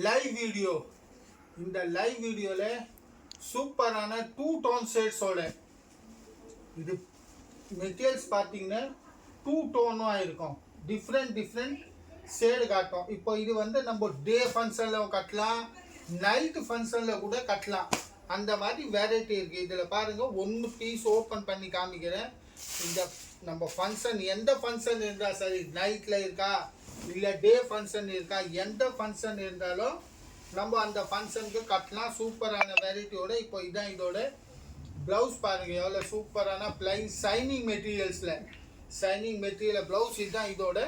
Live video. இந்த live வீடியோவில் சூப்பரான 2 டோன் ஷேட்ஸோட இது மெட்டீரியல்ஸ் பார்த்தீங்கன்னா 2 டோனாக இருக்கும். டிஃப்ரெண்ட் ஷேடு காட்டும். இப்போ இது வந்து நம்ம டே ஃபங்க்ஷனில் கட்டலாம், நைட்டு ஃபங்க்ஷனில் கூட கட்டலாம். அந்த மாதிரி வெரைட்டி இருக்குது. இதில் பாருங்கள், ஒன்று பீஸ் ஓப்பன் பண்ணி காமிக்கிறேன். இந்த நம்ம ஃபங்க்ஷன் எந்த ஃபங்க்ஷன் இருந்தால் சரி, நைட்டில் இருக்கா இல்லை டே ஃபங்க்ஷன் இருக்கா, எந்த ஃபங்க்ஷன் இருந்தாலும் நம்ம அந்த ஃபங்க்ஷனுக்கு கட்டலாம். சூப்பரான வெரைட்டியோட. இப்போ இதான் இதோட ப்ளவுஸ் பாருங்கள், எவ்வளோ சூப்பரான பிளைன் ஷைனிங் மெட்டீரியல்ஸில் ஷைனிங் மெட்டீரியல் ப்ளவுஸ். இதுதான் இதோட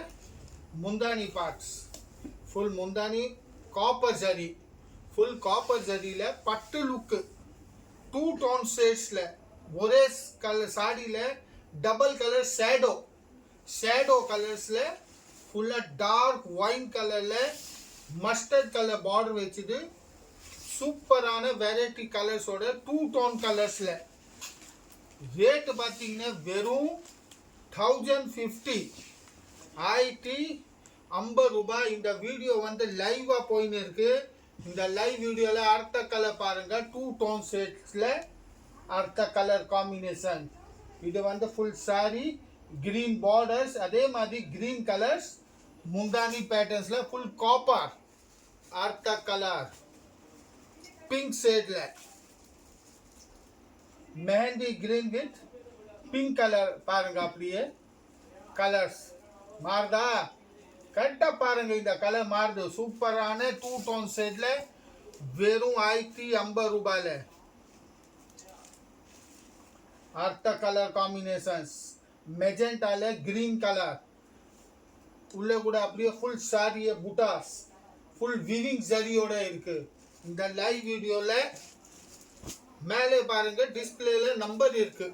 முந்தானி பார்ட்ஸ். ஃபுல் முந்தானி காப்பர் ஜரி, ஃபுல் காப்பர் ஜரியில் பட்டு லுக்கு 2 டோன் ஷேட்ஸில் ஒரே கலர் சாடியில் டபுள் கலர் ஷேடோ கலர்ஸில் ஃபுல்லாக டார்க் ஒயின் கலரில் மஸ்டர்ட் கலர் பார்டர் வச்சுது. சூப்பரான வெரைட்டி கலர்ஸோட 2 டோன் கலர்ஸில். ரேட்டு பார்த்தீங்கன்னா வெறும் 1050 ரூபாய். இந்த வீடியோ வந்து லைவாக போயின்னு இருக்கு. இந்த லைவ் வீடியோவில் அடுத்த கலர் பாருங்கள், 2 டோன் ஷேட்ஸில் அடுத்த கலர் காம்பினேஷன். இது வந்து ஃபுல் சாரி கிரீன் பார்டர்ஸ், அதே மாதிரி கிரீன் கலர்ஸ் முந்தானி பேட்டர்ன்ஸில் ஃபுல் காப்பர். அடுத்த கலர் பிங்க் ஷேடில் mehndi green with pink colour பாருங்க. அப்படியே கலர்ஸ் மாறுதா? கரெக்டாக பாருங்க, இந்த கலர் மாறுது. சூப்பரான 2 டோன் ஷேட்ல வெறும் 1050 ரூபாயில. அடுத்த கலர் காம்பினேஷன்ஸ் மெஜெண்டால கிரீன் கலர், உள்ளே கூட அப்படியே ஃபுல் சாரிய புட்டாஸ், ஃபுல் விவிங் ஜரியோட இருக்கு. இந்த லைவ் வீடியோவில் மேலே பாருங்க, டிஸ்பிளேல நம்பர் இருக்கு.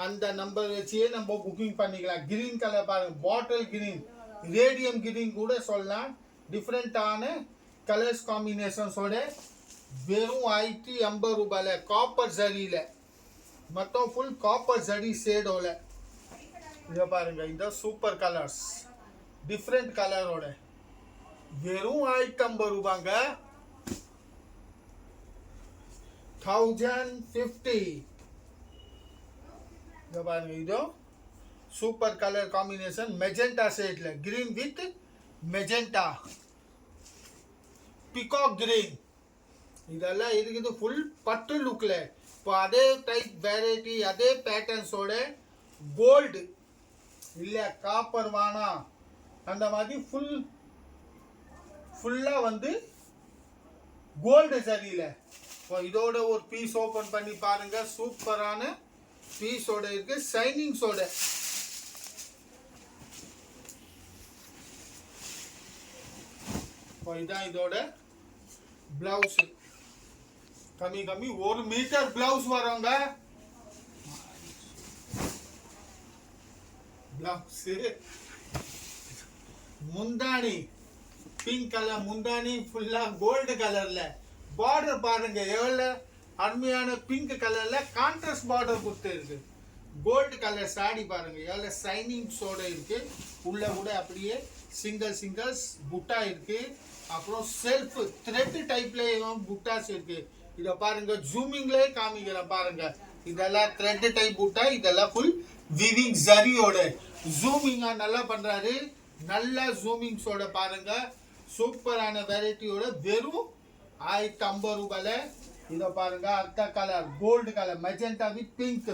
அந்த நம்பர் வச்சே நம்ம புக்கிங் பண்ணிக்கலாம். கிரீன் கலர் பாருங்க, பாட்டில் கிரீன், ரேடியம் கிரீன் கூட சொல்லலாம். டிஃப்ரெண்டான கலர்ஸ் காம்பினேஷன்ஸோட வெறும் 1050 ரூபாயில காப்பர் ஜரியில், மொத்தம் ஃபுல் காப்பர் ஜரி ஷேடோல. இதை பாருங்க, இந்த சூப்பர் கலர்ஸ் டிஃப்ரெண்ட் கலரோட வெறும் 1050 ரூபாங்க. 1050. இதை பாருங்க, இதோ சூப்பர் கலர் காம்பினேஷன் மெஜெண்டா ஷேட்ல, green with magenta, peacock green, இதெல்லாம் இருக்குது ஃபுல் பட்டு லுக்ல. இப்போ அதே டைப் வெரைட்டி அதே பேட்டர்ன்ஸோட கோல்டு இல்லை காப்பர் வானா அந்த மாதிரி ஃபுல்லாக வந்து கோல்டு சரியில்ல. இப்போ இதோட ஒரு பீஸ் ஓப்பன் பண்ணி பாருங்க, சூப்பரான பீஸோட இருக்கு, ஷைனிங்ஸோட. இப்போ இதான் இதோட பிளவுஸ். கம்மி 1 மீட்டர் பிளவுஸ் வரோங்க. பிளவுஸ் முந்தானி பிங்க் கலர், முந்தானி ஃபுல்லா கோல்டு கலர்ல. பார்டர் பாருங்க, எவ்வளவு அருமையான பிங்க் கலர்ல கான்ட்ராஸ்ட் பார்டர் கொடுத்து இருக்கு. கோல்டு கலர் சாடி பாருங்க, எவ்வளவு ஷைனிங்ஸோட இருக்கு. உள்ள கூட அப்படியே சிங்கிள்ஸ் புட்டா இருக்கு. அப்புறம் செல்ஃப் த்ரெட் டைப்லயும் புட்டாஸ் இருக்கு. இத பாருங்க, ஜூமிங்லயே காமிக்கிறேன் பாருங்க. இதெல்லாம் த்ரெட் டைப் புட்டா, இதெல்லாம் ஃபுல் விவிங் ஜரியோட ஜூமிங்கா நல்லா பண்றாரு. நல்லா ஜூமிங்ஸோட பாருங்க. சூப்பரான வெரைட்டியோட வெறும் 1050 ரூபாயில. இதை பாருங்க, அடுத்த colour gold colour magenta with pink,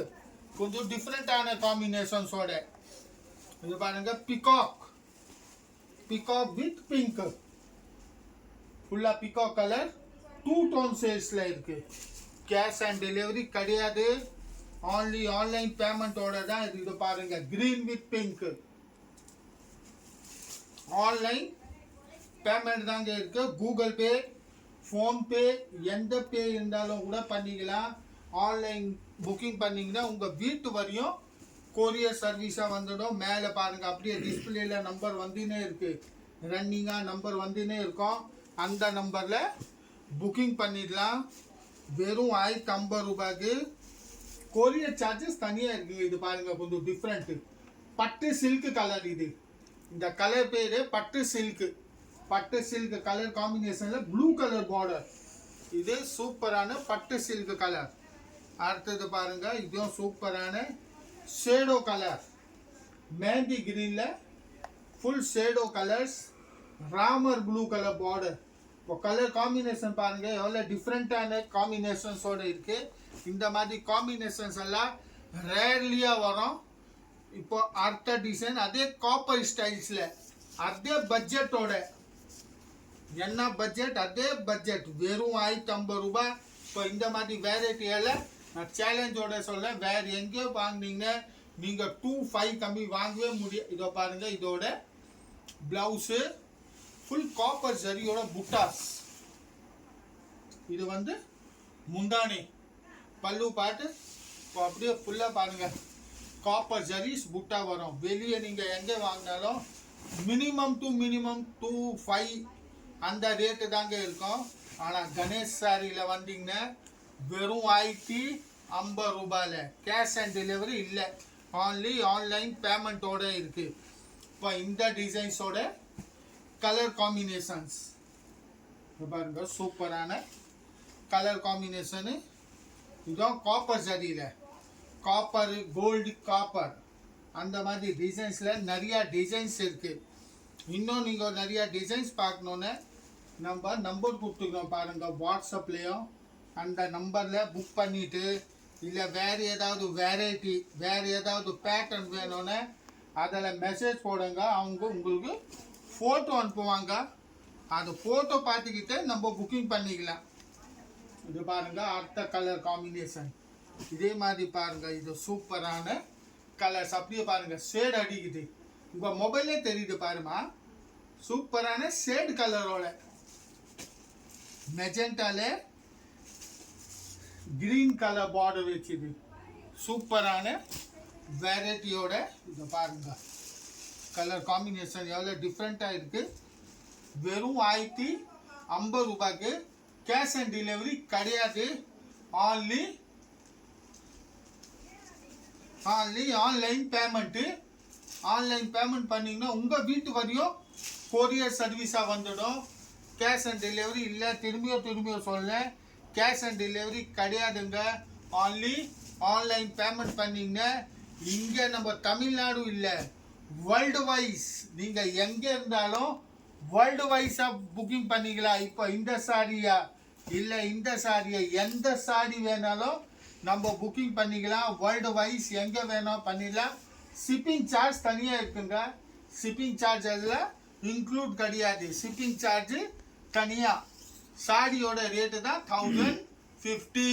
கொஞ்சம் டிஃப்ரெண்டான காம்பினேஷன்ஸோட. இது பாருங்க, பிகாக் வித் பிங்க், ஃபுல்லா பிகாக் கலர் 2 டோன் ஷேட்ஸ்ல இருக்கு. கேஷ் ஆன் டெலிவரி கிடையாது, ஆன்லி ஆன்லைன் பேமெண்டோட தான் இது. இது பாருங்க, green with pink, online payment தாங்க இருக்கு. கூகுள் பே, ஃபோன்பே, எந்த பே இருந்தாலும் கூட பண்ணிக்கலாம். ஆன்லைன் புக்கிங் பண்ணிங்கன்னா உங்கள் வீட்டு வரையும் கொரியர் சர்வீஸாக வந்துடும். மேலே பாருங்கள், அப்படியே டிஸ்பிளேல நம்பர் வந்துனே இருக்கு, ரன்னிங்காக நம்பர் வந்துனே இருக்கும். அந்த நம்பரில் புக்கிங் பண்ணிடலாம். வெறும் 1050 ரூபாய்க்கு. கொரியர் சார்ஜஸ் தனியாக இருக்குங்க. இது பாருங்கள், கொஞ்சம் டிஃப்ரெண்ட்டு பட்டு சில்க் கலர். இது இந்த கலர் பேர் பட்டு சில்க். பட்டு சில்க் கலர் காம்பினேஷன்ல ப்ளூ கலர் பார்டர். இது சூப்பரான பட்டு சில்க் கலர். அடுத்தது பாருங்க, இதுவும் சூப்பரான ஷேடோ கலர். மேந்தி கிரீன்ல full shadow colours, Ramar blue colour border. இப்போ கலர் காம்பினேஷன் பாருங்க எவ்வளோ டிஃப்ரெண்ட்டான காம்பினேஷன்ஸோட இருக்கு. இந்த மாதிரி காம்பினேஷன்ஸ் எல்லாம் ரேர்லியாக வரும். இப்போ அடுத்த டிசைன் அதே காப்பர் ஸ்டைல்ஸில், அதே பட்ஜெட்டோட. என்ன பட்ஜெட்? அதே பட்ஜெட், வெறும் 1050 ரூபாய். இப்போ இந்த மாதிரி வெரைட்டியால் நான் சேலஞ்சோட சொல்ல, வேறு எங்கேயோ வாங்கினீங்க நீங்கள் 2500 கம்மி வாங்கவே முடியும். இதோ பாருங்க, இதோட பிளவுஸு ஃபுல் காப்பர் ஜரியோட புட்டாஸ். இது வந்து முந்தானி, பல்லு பாட்டு. இப்போ அப்படியே ஃபுல்லாக பாருங்க காப்பர் ஜரிஸ் புட்டா வரும். வெளியே நீங்கள் எங்கே வாங்கினாலும் மினிமம் 2500 அந்த ரேட்டு தாங்க இருக்கும். ஆனால் கணேஷ் சாரியில் வந்தீங்கன்னா வெறும் 1050 ரூபாயில் கேஷ் ஆன் டெலிவரி இல்லை, ஆன்லி ஆன்லைன் பேமெண்ட்டோட இருக்குது. இப்போ இந்த டிசைன்ஸோட கலர் காம்பினேஷன்ஸ் பாருங்க, சூப்பரான கலர் காம்பினேஷனு. இதுதான் காப்பர் ஜரியில், காப்பர் கோல்டு காப்பர் அந்த மாதிரி டிசைன்ஸில் நிறையா டிசைன்ஸ் இருக்குது. இன்னும் நீங்கள் நிறையா டிசைன்ஸ் பார்க்கணுன்னு நம்ம நம்பர் கொடுத்துக்கிறோம் பாருங்கள். வாட்ஸ்அப்லேயும் அந்த நம்பரில் புக் பண்ணிவிட்டு, இல்லை வேறு ஏதாவது வெரைட்டி, வேறு ஏதாவது பேட்டர்ன் வேணும்னு அதில் மெசேஜ் போடுங்க. அவங்க உங்களுக்கு ஃபோட்டோ அனுப்புவாங்க. அந்த ஃபோட்டோ பார்த்துக்கிட்டு நம்ம புக்கிங் பண்ணிக்கலாம். இது பாருங்கள் அடுத்த கலர் காம்பினேஷன். இதே மாதிரி பாருங்கள், இது சூப்பரான கலர்ஸ். அப்படியே பாருங்கள் ஷேட் அடிக்குது, உங்கள் மொபைலே தெரியுது பாருமா. சூப்பரான ஷேட் கலரோட மெஜெண்டால கிரீன் கலர் பார்டர் வச்சுது. சூப்பரான வெரைட்டியோட இதை பாருங்க, கலர் காம்பினேஷன் எவ்வளோ டிஃப்ரெண்ட்டாக இருக்குது. வெறும் 1050 ரூபாய்க்கு கேஷ் ஆன் டெலிவரி கிடையாது, only online payment. Online payment பண்ணிங்கன்னா உங்கள் வீட்டு வரையும் கொரியர் சர்வீஸாக வந்துடும். கேஷ் ஆன் டெலிவரி இல்லை. திரும்பியோ சொல்ல, கேஷ் ஆன் டெலிவரி கிடையாதுங்க, ஆன்லி ஆன்லைன் பேமெண்ட் பண்ணிங்கன்னா. இங்கே நம்ம தமிழ்நாடு இல்லை, வேர்ல்டு வைஸ் நீங்கள் எங்கே இருந்தாலும் வேர்ல்டு வைஸாக புக்கிங் பண்ணிக்கலாம். இப்போ இந்த சாரியா இல்லை இந்த சாரியா, எந்த சாரி வேணாலும் நம்ம புக்கிங் பண்ணிக்கலாம். வேர்ல்டு வைஸ் எங்கே வேணும் பண்ணிடலாம். ஷிப்பிங் சார்ஜ் தனியாக இருக்குங்க. ஷிப்பிங் சார்ஜ் அதில் இன்க்ளூட் கிடையாது. ஷிப்பிங் சார்ஜ் தனியாக. சாரியோட ரேட்டு தான் 1050.